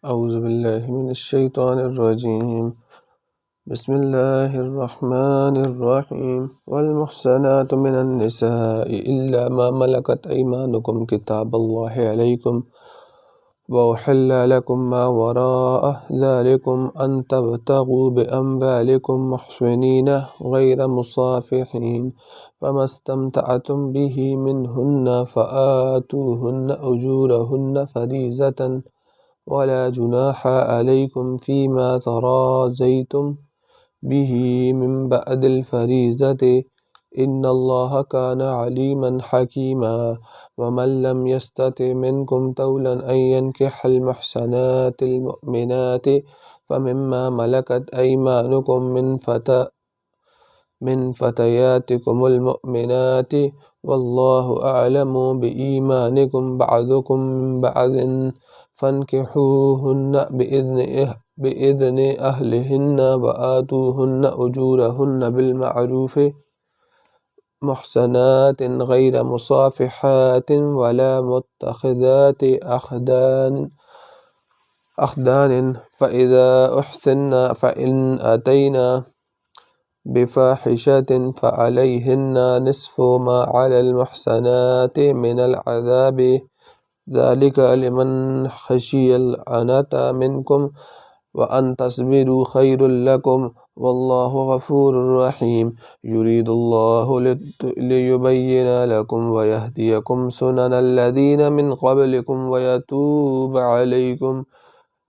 أعوذ بالله من الشيطان الرجيم. بسم الله الرحمن الرحيم. والمحسنات من النساء إلا ما ملكت أيمانكم كتاب الله عليكم وأحل لكم ما وراء ذلكم أن تبتغوا بأموالكم محصنين غير مصافحين فما استمتعتم به منهن فآتوهن أجورهن فريضة ولا جناح عليكم فيما تراضيتم به من بعد الفريضة إن الله كان عليما حكيما. ومن لم يستطع منكم طولا أن ينكح المحسنات المؤمنات فمما ملكت أيمانكم من فتياتكم المؤمنات والله أعلم بإيمانكم بعضكم من بعض فانكحوهن بإذن أهلهن وآتوهن أجورهن بالمعروف محسنات غير مصافحات ولا متخذات أخدان فإذا أحسن فإن أتينا بفاحشة فعليهن نصف ما على المحسنات من العذاب ذلك لمن خشي العنة منكم وأن تصبروا خير لكم والله غفور رحيم. يريد الله ليبين لكم ويهديكم سنن الذين من قبلكم ويتوب عليكم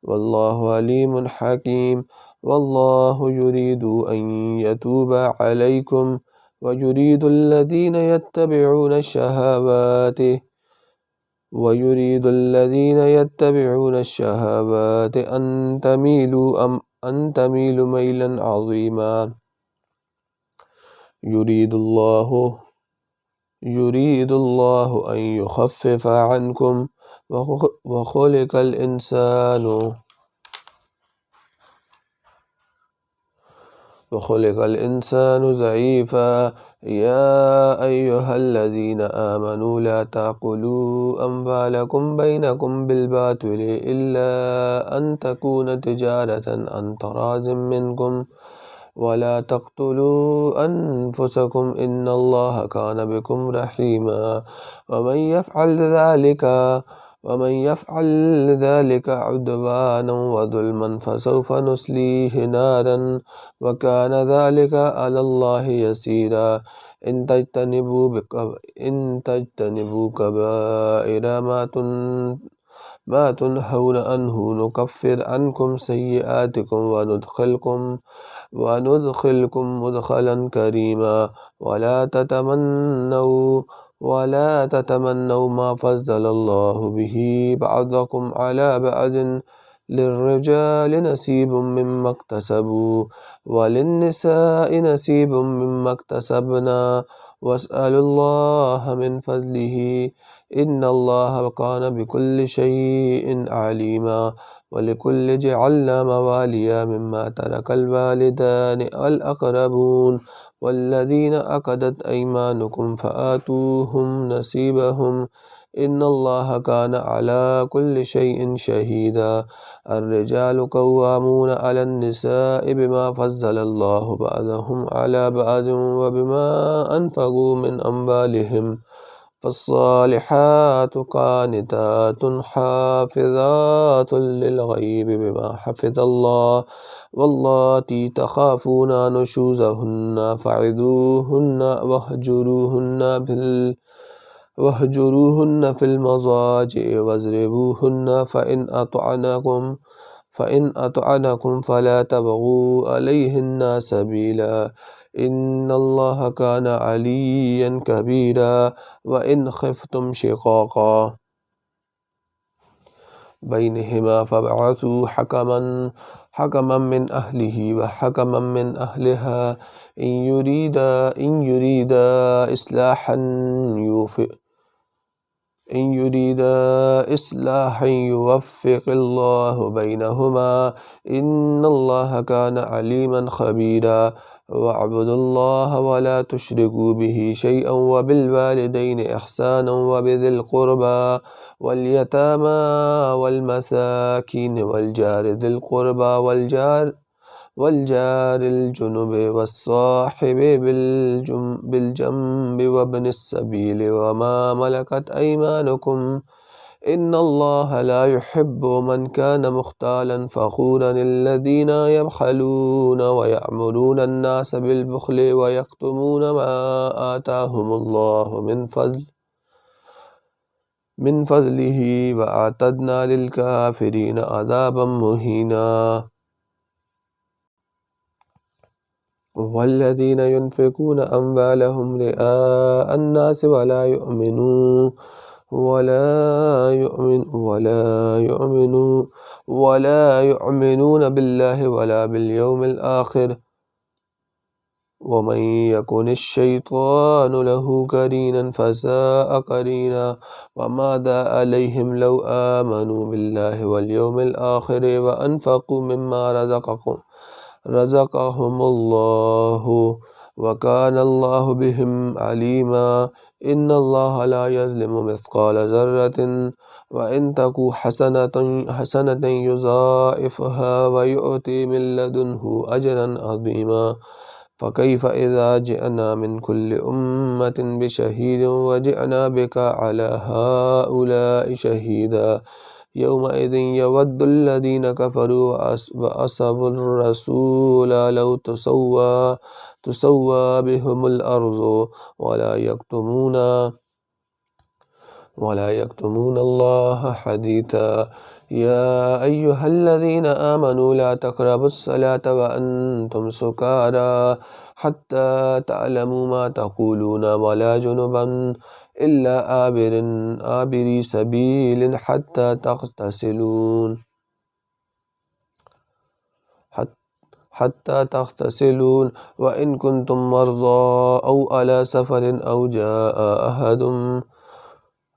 والله عليم حكيم. والله يريد أن يتوب عليكم ويريد الذين يتبعون الشهوات أن تميلوا ميلا عظيما. يريد الله أن يخفف عنكم وخلق الإنسان ضعيفا. يا أيها الذين آمنوا لا تأكلوا أموالكم بينكم بالباطل إلا أن تكون تجارة عن تراض منكم ولا تقتلوا أنفسكم إن الله كان بكم رحيما. ومن يفعل ذلك عدوانا وظلما فسوف نصليه نارا وكان ذلك على الله يسيرا. إن تجتنبوا كبائر ما تنهون عنه نكفر عنكم سيئاتكم وندخلكم مدخلا كريما. ولا تتمنوا ما فضل الله به بعضكم على بعض للرجال نصيب مما اكتسبوا وللنساء نصيب مما اكتسبنا واسألوا الله من فضله إن الله كان بكل شيء عليما. ولكل جعلنا مواليا مما ترك الوالدان والأقربون والذين عقدت أيمانكم فآتوهم نصيبهم إن الله كان على كل شيء شهيدا. الرجال قوامون على النساء بما فضل الله بعضهم على بعض وبما أنفقوا من أموالهم فالصالحات قانتات حافظات للغيب بما حفظ الله واللاتي تخافون نشوزهن فعظوهن واهجروهن في المضاجع واضربوهن فإن أطعنكم فلا تبغوا عليهن سبيلا إن الله كان عليا كبيرا. وإن خفتم شقاقا بينهما فابعثوا حكما من أهله وحكما من أهلها إن يريدا إصلاحا إن يريدا إصلاحا يوفق الله بينهما إن الله كان عليما خبيرا واعبدوا الله ولا تشركوا به شيئا وبالوالدين إحسانا وبذي القربى واليتامى والمساكين والجار ذي القربى والجار الجنب والصاحب بالجنب وابن السبيل وما ملكت أيمانكم إن الله لا يحب من كان مختالا فخورا الذين يبخلون ويأمرون الناس بالبخل ويكتمون ما آتاهم الله من فضله وأعتدنا للكافرين عذابا مهينا والذين ينفقون أموالهم رئاء الناس ولا يؤمنون بالله ولا باليوم الآخر ومن يكن الشيطان له قرينا فساء قرينا وماذا عليهم لو آمنوا بالله واليوم الآخر وأنفقوا مما رزقهم الله وكان الله بهم عليما إن الله لا يظلم مثقال ذرة وإن تك حسنة يضاعفها ويؤتي من لدنه أجرا عظيما فكيف إذا جئنا من كل أمة بشهيد وجئنا بك على هؤلاء شهيدا يومئذ يود الذين كفروا وأصحاب الرسول لو تسوى بهم الأرض ولا يكتمون الله حديثا يا أيها الذين آمنوا لا تقربوا الصلاة وأنتم سكارى حتى تعلموا ما تقولون ولا جنبا إلا آبري سبيل حتى تغتسلون وإن كنتم مرضى أو على سفر أو جاء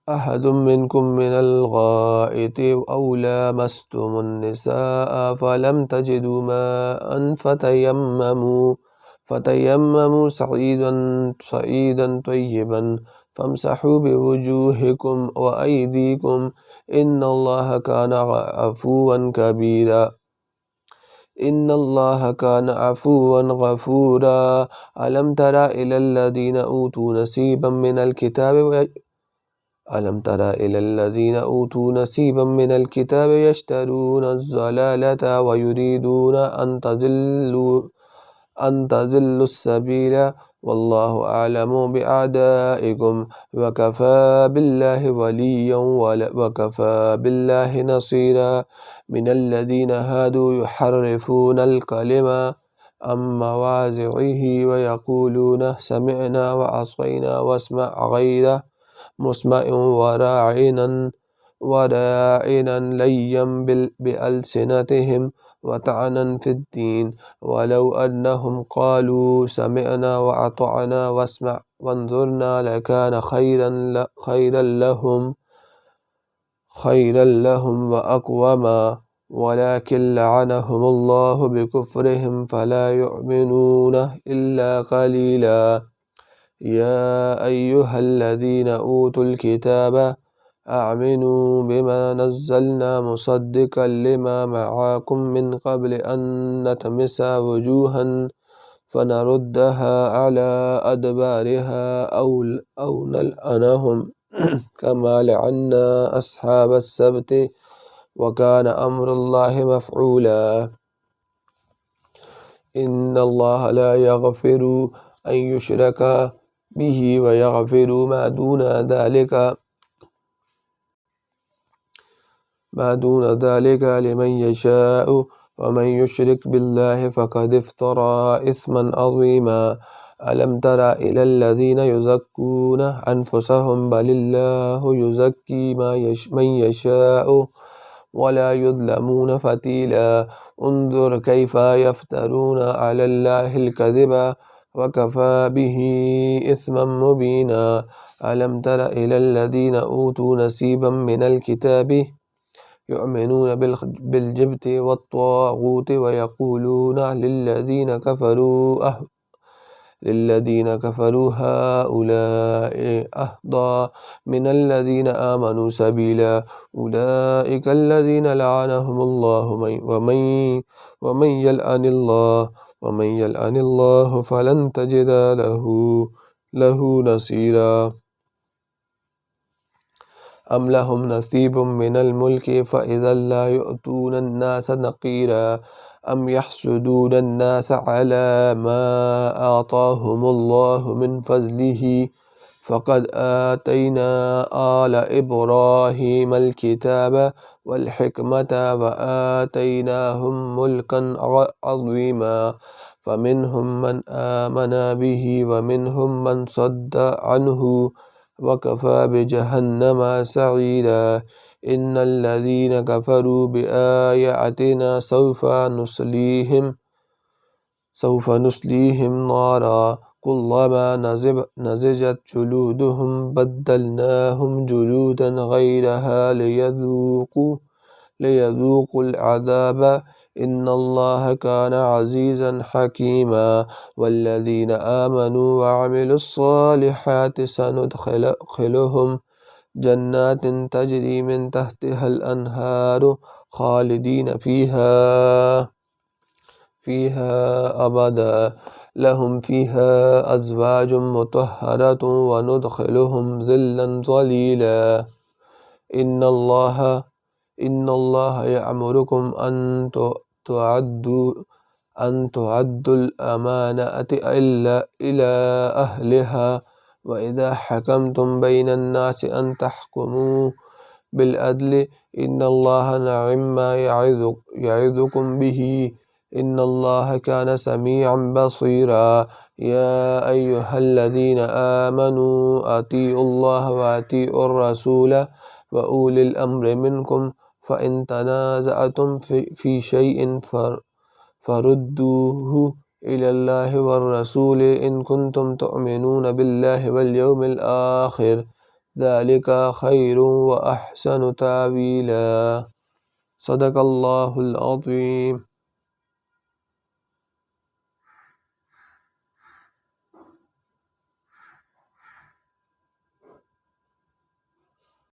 أحد منكم من الغائط أو لامستم النساء فلم تجدوا ماء فتيمموا صعيدا طيبا فامسحوا بوجوهكم وأيديكم إن الله كان عفوا كبيرا إن الله كان عفوا غفورا ألم تر إلى الذين أوتوا نصيبا من الكتاب يشترون الضلالة ويريدون أن تضلوا السبيل والله أعلم بأعدائكم وكفى بالله وليا وكفى بالله نصيرا من الذين هادوا يحرفون الكلمة عن مواضعه ويقولون سمعنا وعصينا واسمع غير مسمع وراعنا ليا بألسنتهم وطعنا في الدين ولو أنهم قالوا سمعنا وأطعنا واسمع وانظرنا لكان خيرا لهم وأقوما ولكن لعنهم الله بكفرهم فلا يؤمنون إلا قليلا يا أيها الذين أوتوا الكتاب آمنوا بما نزلنا مصدقا لما معكم من قبل أن نطمس وجوها فنردها على أدبارها أو نلعنهم كما لعنا أصحاب السبت وكان أمر الله مفعولا إن الله لا يغفر أن يشرك به ويغفر ما دون ذلك لمن يشاء ومن يشرك بالله فقد افترى إثما عظيما ألم تر إلى الذين يزكون أنفسهم بل الله يزكي من يشاء ولا يظلمون فتيلا انظر كيف يفترون على الله الكذب وكفى به إثما مبينا. ألم تر إلى الذين أوتوا نصيبا من الكتاب يؤمنون بالجبت والطاغوت ويقولون للذين كفروا هؤلاء أهدى من الذين آمنوا سبيلا. أولئك الذين لعنهم الله ومن يلعن الله فلن تجد له نصيرا. أم لهم نصيب من الملك فإذا لا يؤتون الناس نقيرا. أم يحسدون الناس على ما آتاهم الله من فضله فقد آتينا آل إبراهيم الكتاب والحكمة وآتيناهم ملكا عظيما. فمنهم من آمن به ومنهم من صد عنه وكفى بجهنم سعيرا. إن الذين كفروا بآياتنا سوف نصليهم نارا كلما نزجت جلودهم بدلناهم جلودا غيرها ليذوقوا العذاب إن الله كان عزيزا حكيما. والذين آمنوا وعملوا الصالحات سندخلهم جنات تجري من تحتها الأنهار خالدين فيها أبدا لهم فيها أزواج مطهرة وندخلهم ظلا ظليلا. إن الله يأمركم أن تعدوا الأمانات إلى أهلها وإذا حكمتم بين الناس أن تحكموا بالعدل إن الله نعم ما يعظكم به إن الله كان سميعا بصيرا. يا أيها الذين آمنوا أطيعوا الله وأطيعوا الرسول وأولي الأمر منكم فإن تنازعتم في شيء فردوه إلى الله والرسول إن كنتم تؤمنون بالله واليوم الآخر ذلك خير وأحسن تأويلا. صدق الله العظيم.